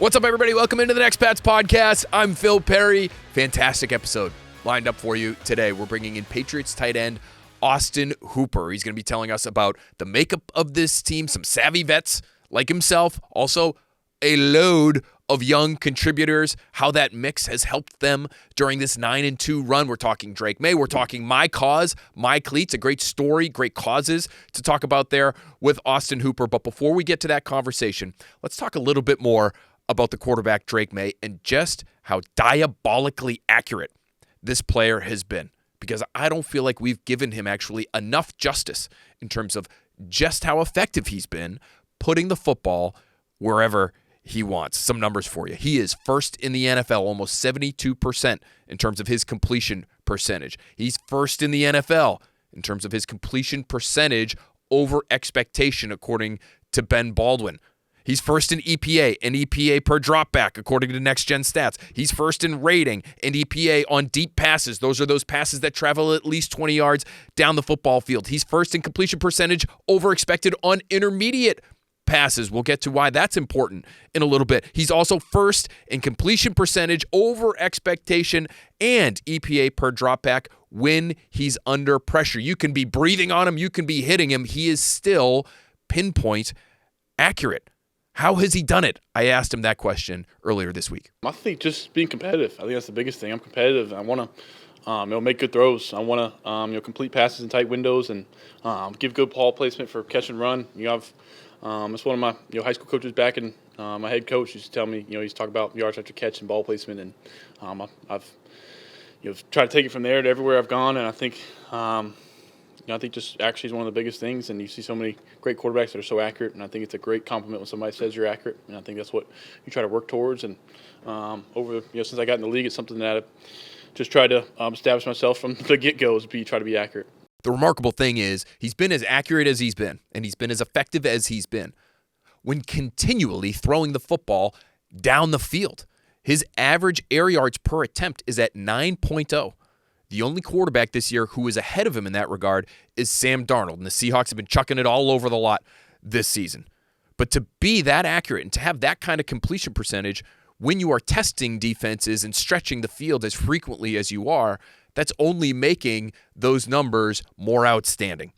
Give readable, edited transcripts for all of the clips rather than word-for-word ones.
What's up, everybody? Welcome into the Next Pats podcast. I'm Phil Perry. Fantastic episode lined up for you today. We're bringing in Patriots tight end Austin Hooper. He's going to be telling us about the makeup of this team, some savvy vets like himself, also a load of young contributors, how that mix has helped them during this 9-2 run. We're talking Drake Maye. We're talking My Cause, My Cleats, a great story, great causes to talk about there with Austin Hooper. But before we get to that conversation, let's talk a little bit more about the quarterback Drake Maye and just how diabolically accurate this player has been, because I don't feel like we've given him actually enough justice in terms of just how effective he's been putting the football wherever he wants. Some numbers for you. He is first in the NFL, almost 72% in terms of his completion percentage. He's first in the NFL in terms of his completion percentage over expectation, according to Ben Baldwin. He's first in EPA and EPA per dropback, according to Next Gen Stats. He's first in rating and EPA on deep passes. Those are those passes that travel at least 20 yards down the football field. He's first in completion percentage over expected on intermediate passes. We'll get to why that's important in a little bit. He's also first in completion percentage over expectation and EPA per dropback when he's under pressure. You can be breathing on him. You can be hitting him. He is still pinpoint accurate. How has he done it? I asked him that question earlier this week. I think just being competitive. I think that's the biggest thing. I'm competitive. I want to, make good throws. I want to, complete passes in tight windows and give good ball placement for catch and run. You have, it's one of my high school coaches back in my head coach used to tell me. He's talking about yards after catch and ball placement, and I've tried to take it from there to everywhere I've gone. And I think. I think just accuracy is one of the biggest things, and you see so many great quarterbacks that are so accurate, and I think it's a great compliment when somebody says you're accurate, and I think that's what you try to work towards. And since I got in the league, it's something that I've just tried to establish myself from the get-go is try to be accurate. The remarkable thing is he's been as accurate as he's been, and he's been as effective as he's been when continually throwing the football down the field. His average air yards per attempt is at 9.0. The only quarterback this year who is ahead of him in that regard is Sam Darnold, and the Seahawks have been chucking it all over the lot this season. But to be that accurate and to have that kind of completion percentage when you are testing defenses and stretching the field as frequently as you are, that's only making those numbers more outstanding.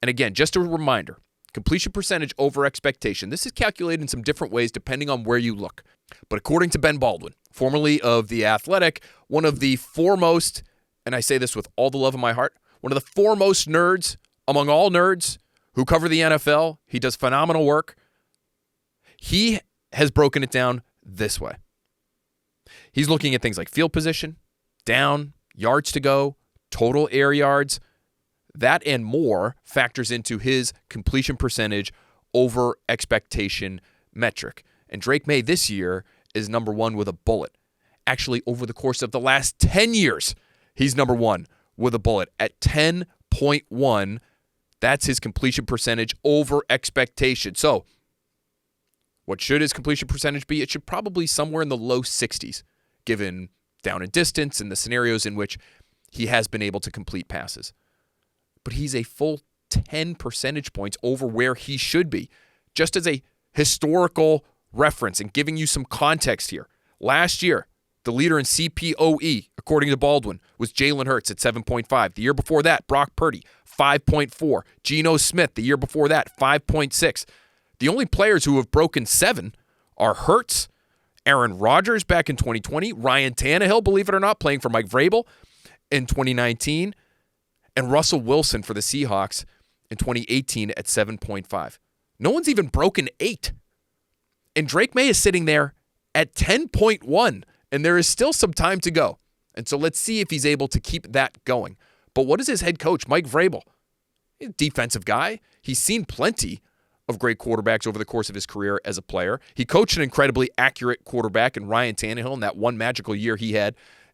And again, just a reminder, completion percentage over expectation. This is calculated in some different ways depending on where you look. But according to Ben Baldwin, formerly of The Athletic, one of the foremost, and I say this with all the love in my heart, one of the foremost nerds among all nerds who cover the NFL. He does phenomenal work. He has broken it down this way. He's looking at things like field position, down, yards to go, total air yards. That and more factors into his completion percentage over expectation metric. And Drake Maye this year is number one with a bullet. Actually, over the course of the last 10 years, he's number one with a bullet at 10.1. That's his completion percentage over expectation. So what should his completion percentage be? It should probably somewhere in the low 60s, given down and distance and the scenarios in which he has been able to complete passes. But he's a full 10 percentage points over where he should be. Just as a historical reference and giving you some context here, last year, the leader in CPOE, according to Baldwin, was Jalen Hurts at 7.5. The year before that, Brock Purdy, 5.4. Geno Smith, the year before that, 5.6. The only players who have broken 7 are Hurts, Aaron Rodgers back in 2020, Ryan Tannehill, believe it or not, playing for Mike Vrabel in 2019, and Russell Wilson for the Seahawks in 2018 at 7.5. No one's even broken 8. And Drake Maye is sitting there at 10.1. And there is still some time to go. And so let's see if he's able to keep that going. But what is his head coach, Mike Vrabel? He's a defensive guy. He's seen plenty of great quarterbacks over the course of his career as a player. He coached an incredibly accurate quarterback in Ryan Tannehill in that one magical year he had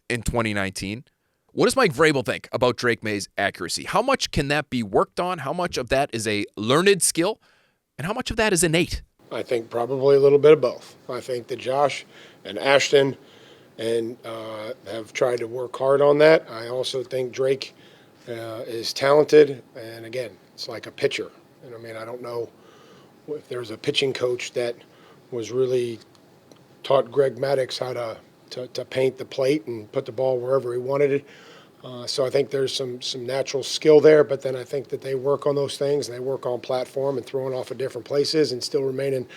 in 2019. What does Mike Vrabel think about Drake Maye's accuracy? How much can that be worked on? How much of that is a learned skill? And how much of that is innate? I think probably a little bit of both. I think that Josh and Ashton have tried to work hard on that. I also think Drake is talented, and again, it's like a pitcher. And I mean, I don't know if there's a pitching coach that was really taught Greg Maddux how to paint the plate and put the ball wherever he wanted it. So I think there's some natural skill there, but then I think that they work on those things and they work on platform and throwing off of different places and still remaining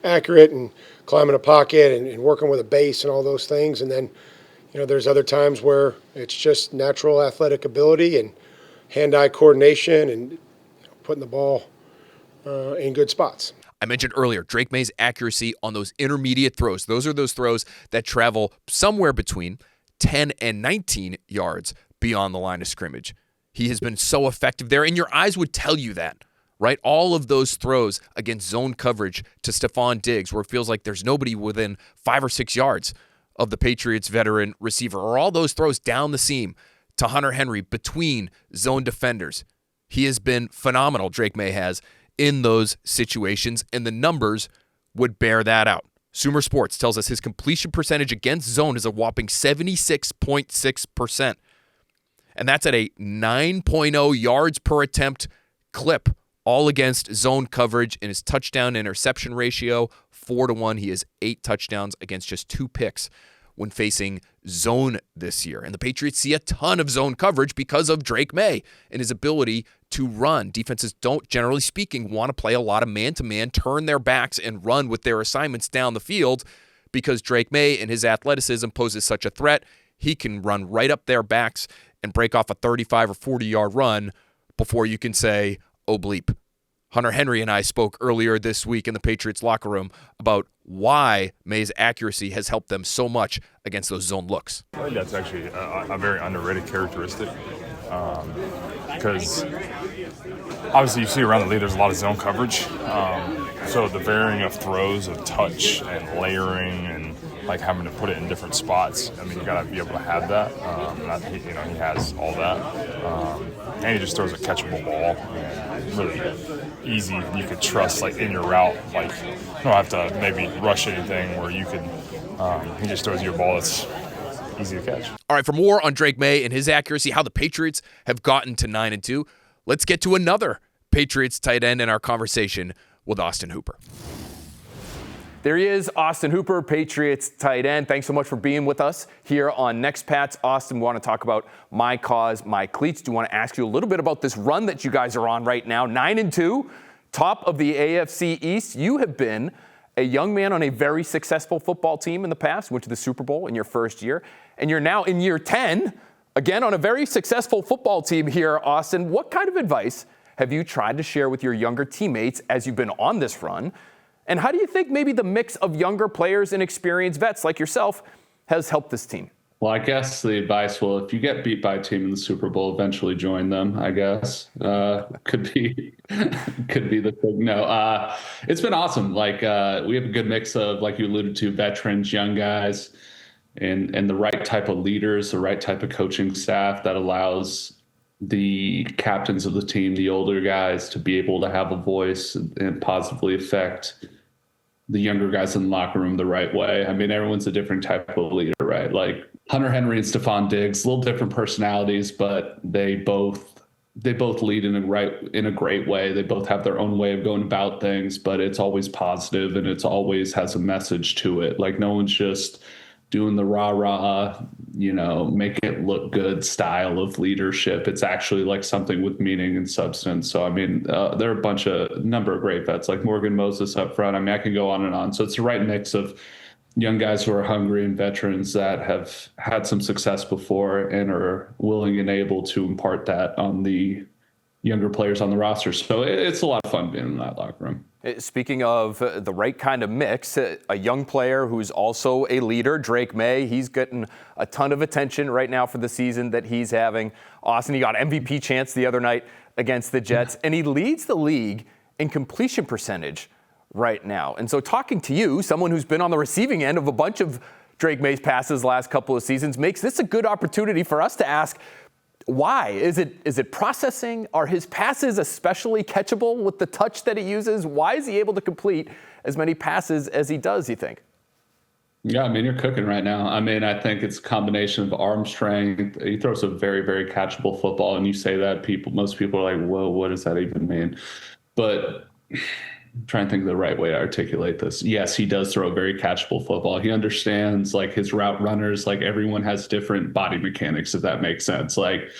accurate and climbing a pocket and working with a base and all those things. And then, there's other times where it's just natural athletic ability and hand-eye coordination and putting the ball in good spots. I mentioned earlier, Drake Maye's accuracy on those intermediate throws. Those are those throws that travel somewhere between 10 and 19 yards beyond the line of scrimmage. He has been so effective there, and your eyes would tell you that, right? All of those throws against zone coverage to Stephon Diggs, where it feels like there's nobody within 5 or 6 yards of the Patriots veteran receiver, or all those throws down the seam to Hunter Henry between zone defenders. He has been phenomenal, Drake Maye has, in those situations, and the numbers would bear that out. Sumer Sports tells us his completion percentage against zone is a whopping 76.6%. And that's at a 9.0 yards per attempt clip, all against zone coverage. In his touchdown interception ratio, 4-1. He has 8 touchdowns against just 2 picks when facing zone this year. And the Patriots see a ton of zone coverage because of Drake Maye and his ability to run. Defenses don't, generally speaking, want to play a lot of man-to-man, turn their backs and run with their assignments down the field because Drake Maye and his athleticism poses such a threat. He can run right up their backs and break off a 35 or 40-yard run before you can say, oh bleep. Hunter Henry and I spoke earlier this week in the Patriots locker room about why Maye's accuracy has helped them so much against those zone looks. I think that's actually a very underrated characteristic because obviously you see around the league there's a lot of zone coverage. So the varying of throws, of touch and layering and like having to put it in different spots. I mean, you got to be able to have that. He has all that. And he just throws a catchable ball. Really easy. You could trust like in your route. Like you don't have to maybe rush anything where you could. He just throws you a ball that's easy to catch. All right, for more on Drake Maye and his accuracy, how the Patriots have gotten to 9-2, let's get to another Patriots tight end in our conversation with Austin Hooper. There he is, Austin Hooper, Patriots tight end. Thanks so much for being with us here on Next Pats. Austin, we want to talk about My Cause, My Cleats. Do want to ask you a little bit about this run that you guys are on right now, 9-2, top of the AFC East. You have been a young man on a very successful football team in the past, went to the Super Bowl in your first year, and you're now in year 10, again on a very successful football team here, Austin. What kind of advice have you tried to share with your younger teammates as you've been on this run? And how do you think maybe the mix of younger players and experienced vets like yourself has helped this team? Well, I guess the advice, if you get beat by a team in the Super Bowl, eventually join them, I guess. Could be the thing. No, it's been awesome. Like, we have a good mix of, like you alluded to, veterans, young guys, and the right type of leaders, the right type of coaching staff that allows the captains of the team, the older guys, to be able to have a voice and positively affect the younger guys in the locker room the right way. I mean, everyone's a different type of leader, right? Like Hunter Henry and Stephon Diggs, a little different personalities, but they both lead in a great way. They both have their own way of going about things, but it's always positive and it's always has a message to it. Like no one's just doing the rah-rah, make it look good style of leadership. It's actually like something with meaning and substance. So, I mean, there are a number of great vets like Morgan Moses up front. I mean, I can go on and on. So it's the right mix of young guys who are hungry and veterans that have had some success before and are willing and able to impart that on the younger players on the roster. So it's a lot of fun being in that locker room. Speaking of the right kind of mix, a young player who's also a leader, Drake Maye, he's getting a ton of attention right now for the season that he's having. Austin, he got MVP chance the other night against the Jets, and he leads the league in completion percentage right now. And so talking to you, someone who's been on the receiving end of a bunch of Drake Maye's passes the last couple of seasons, makes this a good opportunity for us to ask, why? Is it processing? Are his passes especially catchable with the touch that he uses? Why is he able to complete as many passes as he does, you think? Yeah, I mean, you're cooking right now. I mean, I think it's a combination of arm strength. He throws a very, very catchable football, and you say that most people are like, whoa, what does that even mean? But trying to think of the right way to articulate this. Yes, he does throw a very catchable football. He understands like his route runners, like everyone has different body mechanics, if that makes sense. Like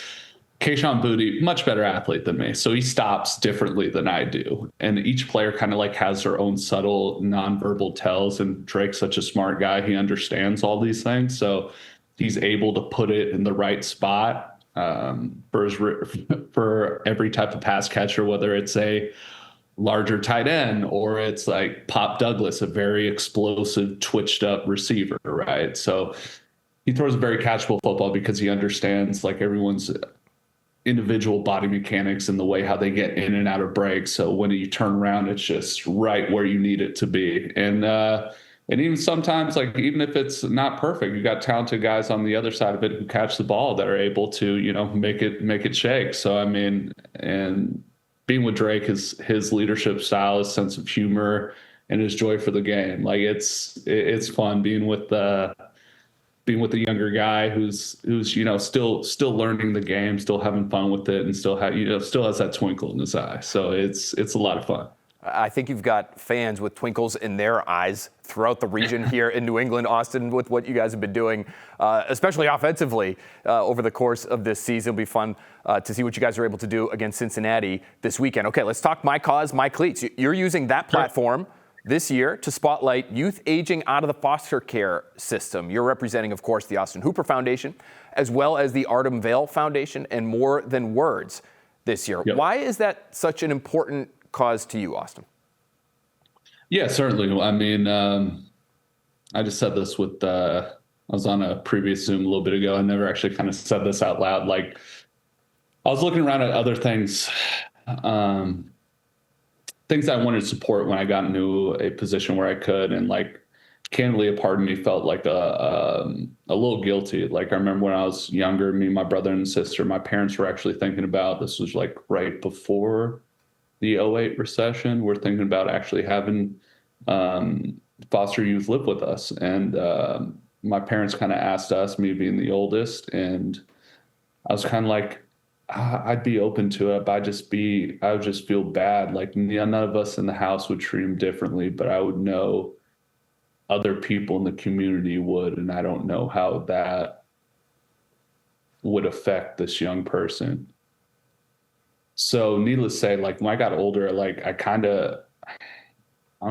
Kayshon Boutte, much better athlete than me. So he stops differently than I do. And each player kind of like has their own subtle nonverbal tells. And Drake's such a smart guy. He understands all these things. So he's able to put it in the right spot for every type of pass catcher, whether it's a larger tight end or it's like Pop Douglas, a very explosive, twitched up receiver, right? So he throws a very catchable football because he understands like everyone's individual body mechanics and the way how they get in and out of breaks. So when you turn around, it's just right where you need it to be. And even sometimes, like, even if it's not perfect, you got talented guys on the other side of it who catch the ball that are able to, make it shake. So, I mean, and being with Drake, his leadership style, his sense of humor, and his joy for the game. Like, it's fun being with the younger guy who's still learning the game, still having fun with it, and still has that twinkle in his eye. So it's a lot of fun. I think you've got fans with twinkles in their eyes throughout the region here in New England, Austin, with what you guys have been doing, especially offensively over the course of this season. It'll be fun to see what you guys are able to do against Cincinnati this weekend. Okay, let's talk My Cause, My Cleats. You're using that platform this year to spotlight youth aging out of the foster care system. You're representing, of course, the Austin Hooper Foundation, as well as the Artem Vale Foundation and More Than Words this year. Yep. Why is that such an important cause to you, Austin? Yeah, certainly. I mean, I just said this I was on a previous Zoom a little bit ago. I never actually kind of said this out loud. Like, I was looking around at other things, things I wanted to support when I got into a position where I could. And like, candidly, a part of me felt like a little guilty. Like, I remember when I was younger, me and my brother and sister, my parents were actually thinking about, this was like right before the 2008 recession, we're thinking about actually having foster youth live with us. And my parents kind of asked us, me being the oldest, and I was kind of like, I'd be open to it, but I would just feel bad. Like, none of us in the house would treat him differently, but I would know other people in the community would, and I don't know how that would affect this young person. So needless to say, like, when I got older, like, I don't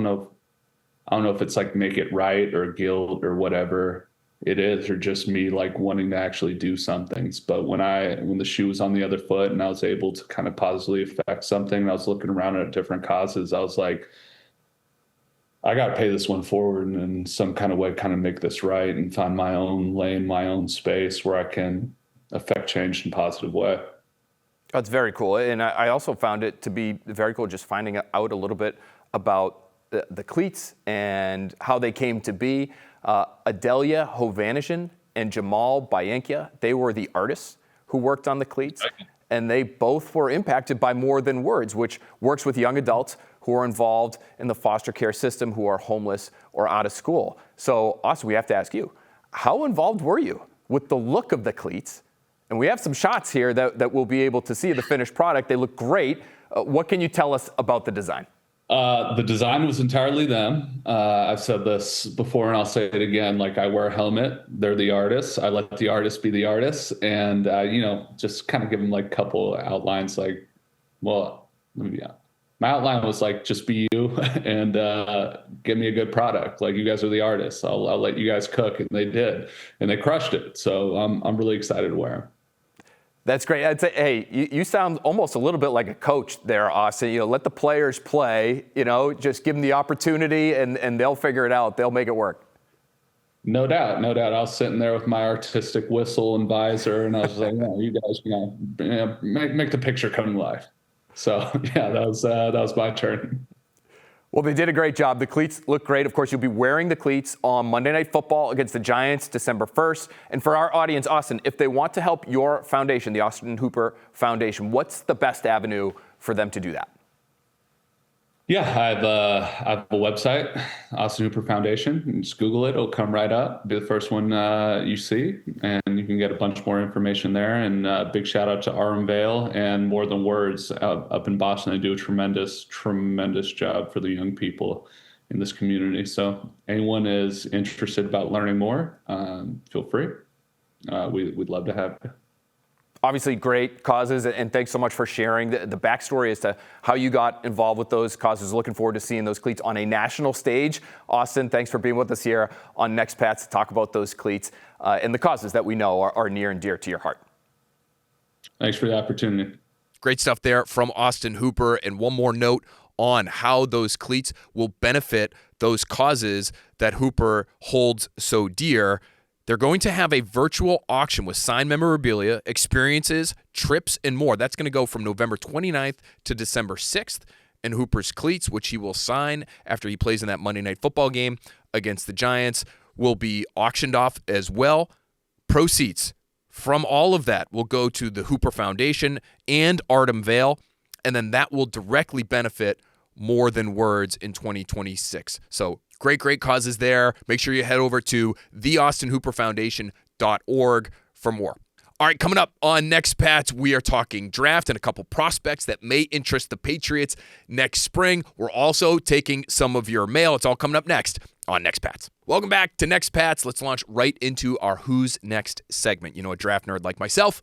know if it's like make it right or guilt or whatever it is, or just me like wanting to actually do some things. But when the shoe was on the other foot and I was able to kind of positively affect something, and I was looking around at different causes, I was like, I got to pay this one forward and in some kind of way kind of make this right and find my own lane, my own space where I can affect change in a positive way. That's very cool. And I also found it to be very cool just finding out a little bit about the cleats and how they came to be. Adelia Hovanesian and Jamal Bayankia, they were the artists who worked on the cleats, and they both were impacted by More Than Words, which works with young adults who are involved in the foster care system, who are homeless or out of school. So, Austin, we have to ask you, how involved were you with the look of the cleats? And we have some shots here that we'll be able to see the finished product. They look great. What can you tell us about the design? The design was entirely them. I've said this before and I'll say it again. Like, I wear a helmet. They're the artists. I let the artists be the artists. And, just kind of give them like a couple outlines. Like, well, my outline was like, just be you and give me a good product. Like, you guys are the artists. I'll let you guys cook. And they did. And they crushed it. So I'm really excited to wear them. That's great. I'd say, hey, you sound almost a little bit like a coach there, Austin. Let the players play, just give them the opportunity and they'll figure it out. They'll make it work. No doubt. No doubt. I was sitting there with my artistic whistle and visor, and I was like, you guys, make the picture come to life. So, yeah, that was my turn. Well, they did a great job. The cleats look great. Of course, you'll be wearing the cleats on Monday Night Football against the Giants, December 1st. And for our audience, Austin, if they want to help your foundation, the Austin Hooper Foundation, what's the best avenue for them to do that? Yeah, I have a website, Austin Hooper Foundation. You can just Google it; it'll come right up. Be the first one you see, and you can get a bunch more information there. And big shout out to RM Vale and More Than Words up in Boston. They do a tremendous job for the young people in this community. So anyone is interested about learning more, feel free. We'd love to have you. Obviously, great causes, and thanks so much for sharing the backstory as to how you got involved with those causes. Looking forward to seeing those cleats on a national stage. Austin, thanks for being with us here on Next Pats to talk about those cleats and the causes that we know are near and dear to your heart. Thanks for the opportunity. Great stuff there from Austin Hooper. And one more note on how those cleats will benefit those causes that Hooper holds so dear. They're going to have a virtual auction with signed memorabilia, experiences, trips, and more. That's going to go from November 29th to December 6th. And Hooper's cleats, which he will sign after he plays in that Monday Night Football game against the Giants, will be auctioned off as well. Proceeds from all of that will go to the Hooper Foundation and Artem Vale, and then that will directly benefit More Than Words in 2026. So great causes there. Make sure you head over to theaustinhooperfoundation.org for more. All right, coming up on Next Pats, we are talking draft and a couple prospects that may interest the Patriots next spring. We're also taking some of your mail. It's all coming up next on Next Pats. Welcome back to Next Pats. Let's launch right into our Who's Next segment. You know, a draft nerd like myself,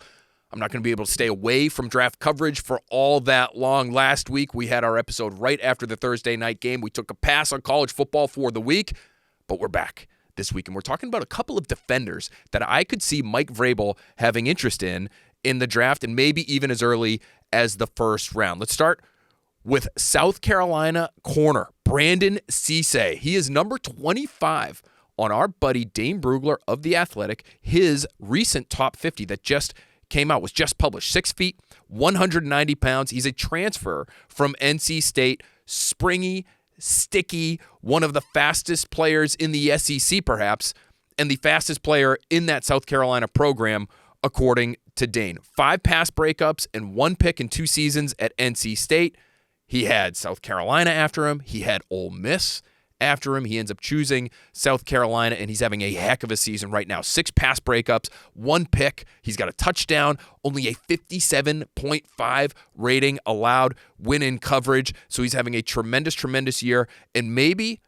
I'm not going to be able to stay away from draft coverage for all that long. Last week, we had our episode right after the Thursday night game. We took a pass on college football for the week, but we're back this week, and we're talking about a couple of defenders that I could see Mike Vrabel having interest in the draft, and maybe even as early as the first round. Let's start with South Carolina corner Brandon Cisse. He is number 25 on our buddy Dane Brugler of The Athletic. His recent top 50 that just came out, was just published. 6 feet, 190 pounds. He's a transfer from NC State. Springy, sticky, one of the fastest players in the SEC perhaps, and the fastest player in that South Carolina program, according to Dane. 5 pass breakups and 1 pick in 2 seasons at NC State. He had South Carolina after him. He had Ole Miss after him. He ends up choosing South Carolina, and he's having a heck of a season right now. 6 pass breakups, 1 pick. He's got a touchdown, only a 57.5 rating allowed win in coverage. So he's having a tremendous year. And maybe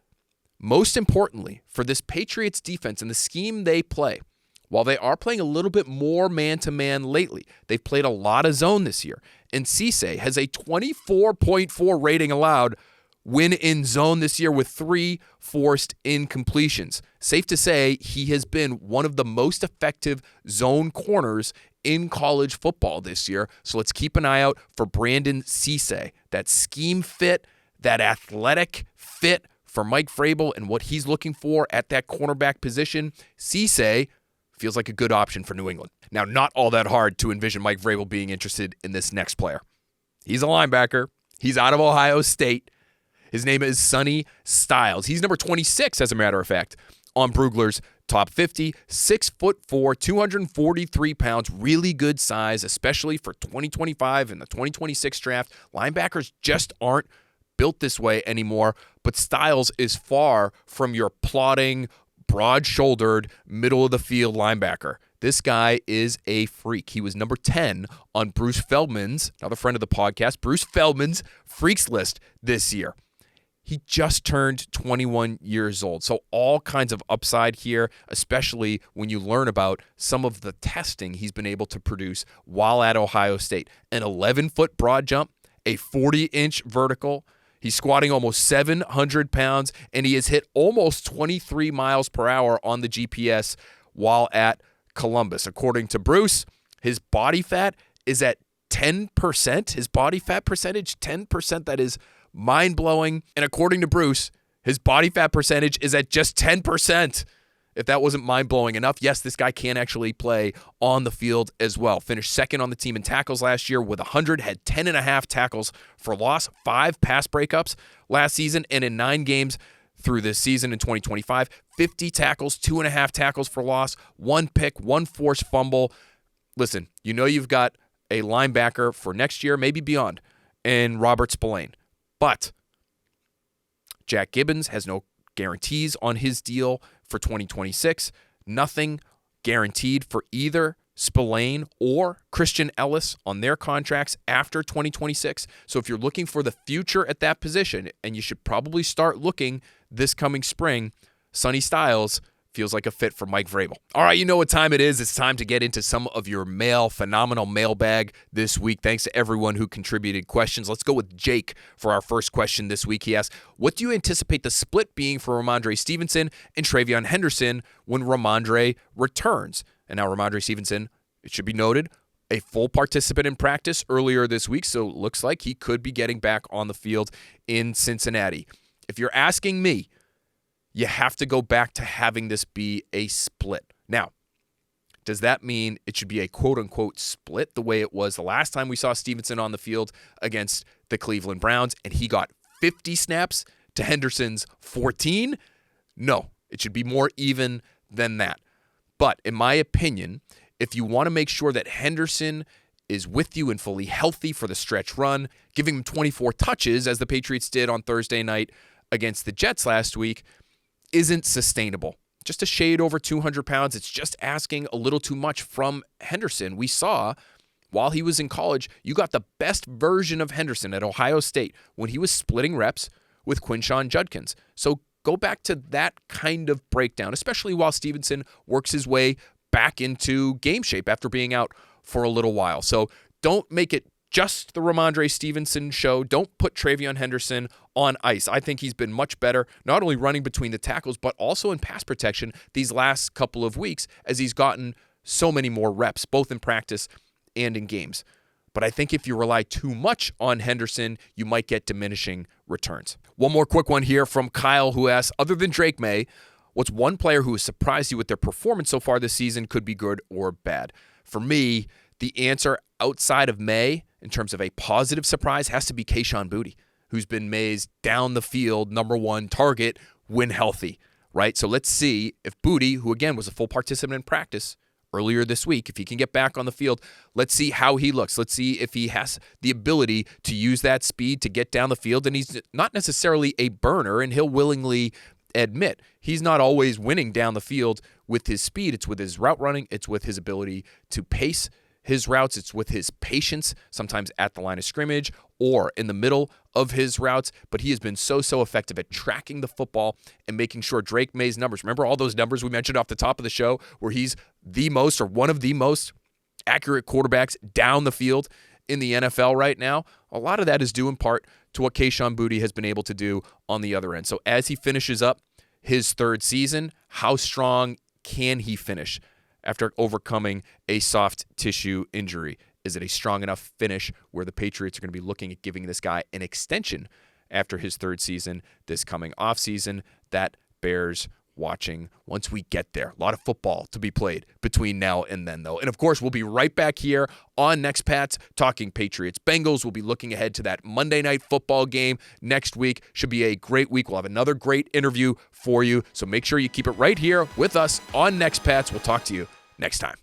most importantly for this Patriots defense and the scheme they play, while they are playing a little bit more man-to-man lately, they've played a lot of zone this year. And Cisse has a 24.4 rating allowed win in zone this year with 3 forced incompletions. Safe to say he has been one of the most effective zone corners in college football this year. So let's keep an eye out for Brandon Cisse. That scheme fit, that athletic fit for Mike Vrabel and what he's looking for at that cornerback position. Cisse feels like a good option for New England. Now, not all that hard to envision Mike Vrabel being interested in this next player. He's a linebacker. He's out of Ohio State. His name is Sonny Styles. He's number 26, as a matter of fact, on Brugler's top 50. 6'4", 243 pounds, really good size, especially for 2025 and the 2026 draft. Linebackers just aren't built this way anymore, but Styles is far from your plodding, broad-shouldered, middle-of-the-field linebacker. This guy is a freak. He was number 10 on Bruce Feldman's, another friend of the podcast, Bruce Feldman's Freaks list this year. He just turned 21 years old. So all kinds of upside here, especially when you learn about some of the testing he's been able to produce while at Ohio State. An 11-foot broad jump, a 40-inch vertical. He's squatting almost 700 pounds, and he has hit almost 23 miles per hour on the GPS while at Columbus. According to Bruce, his body fat is at 10%. His body fat percentage, 10%. That is mind-blowing. And according to Bruce, his body fat percentage is at just 10%. If that wasn't mind-blowing enough, yes, this guy can actually play on the field as well. Finished second on the team in tackles last year with 100, had 10.5 tackles for loss, 5 pass breakups last season, and in 9 games through this season in 2025, 50 tackles, 2.5 tackles for loss, 1 pick, 1 forced fumble. Listen, you know you've got a linebacker for next year, maybe beyond, in Robert Spillane. But Jack Gibbons has no guarantees on his deal for 2026. Nothing guaranteed for either Spillane or Christian Ellis on their contracts after 2026. So if you're looking for the future at that position, and you should probably start looking this coming spring, Sonny Styles feels like a fit for Mike Vrabel. All right, you know what time it is. It's time to get into some of your phenomenal mailbag this week. Thanks to everyone who contributed questions. Let's go with Jake for our first question this week. He asked, what do you anticipate the split being for Ramondre Stevenson and Travion Henderson when Ramondre returns? And now Ramondre Stevenson, it should be noted, a full participant in practice earlier this week, so it looks like he could be getting back on the field in Cincinnati. If you're asking me, you have to go back to having this be a split. Now, does that mean it should be a quote-unquote split the way it was the last time we saw Stevenson on the field against the Cleveland Browns and he got 50 snaps to Henderson's 14? No, it should be more even than that. But in my opinion, if you want to make sure that Henderson is with you and fully healthy for the stretch run, giving him 24 touches as the Patriots did on Thursday night against the Jets last week, isn't sustainable. Just a shade over 200 pounds. It's just asking a little too much from Henderson. We saw while he was in college, you got the best version of Henderson at Ohio State when he was splitting reps with Quinshon Judkins. So go back to that kind of breakdown, especially while Stevenson works his way back into game shape after being out for a little while. So don't make it just the Ramondre Stevenson show. Don't put Travion Henderson on ice. I think he's been much better, not only running between the tackles, but also in pass protection these last couple of weeks as he's gotten so many more reps, both in practice and in games. But I think if you rely too much on Henderson, you might get diminishing returns. One more quick one here from Kyle, who asks, other than Drake Maye, what's one player who has surprised you with their performance so far this season, could be good or bad? For me, the answer outside of Maye, in terms of a positive surprise, has to be Kayshon Boutte, who's been Maye's down the field #1 target when healthy, right? So let's see if Boutte, who again was a full participant in practice earlier this week, if he can get back on the field, let's see how he looks. Let's see if he has the ability to use that speed to get down the field. And he's not necessarily a burner, and he'll willingly admit he's not always winning down the field with his speed. It's with his route running. It's with his ability to pace his routes. It's with his patience, sometimes at the line of scrimmage or in the middle of his routes. But he has been so effective at tracking the football and making sure Drake Maye's numbers, remember all those numbers we mentioned off the top of the show where he's the most or one of the most accurate quarterbacks down the field in the NFL right now? A lot of that is due in part to what Kayshon Boutte has been able to do on the other end. So as he finishes up his third season, how strong can he finish after overcoming a soft tissue injury? Is it a strong enough finish where the Patriots are going to be looking at giving this guy an extension after his third season this coming offseason? That bears watching once we get there. A lot of football to be played between now and then, though. And, of course, we'll be right back here on Next Pats talking Patriots-Bengals. We'll be looking ahead to that Monday Night Football game next week. Should be a great week. We'll have another great interview for you, so make sure you keep it right here with us on Next Pats. We'll talk to you next time.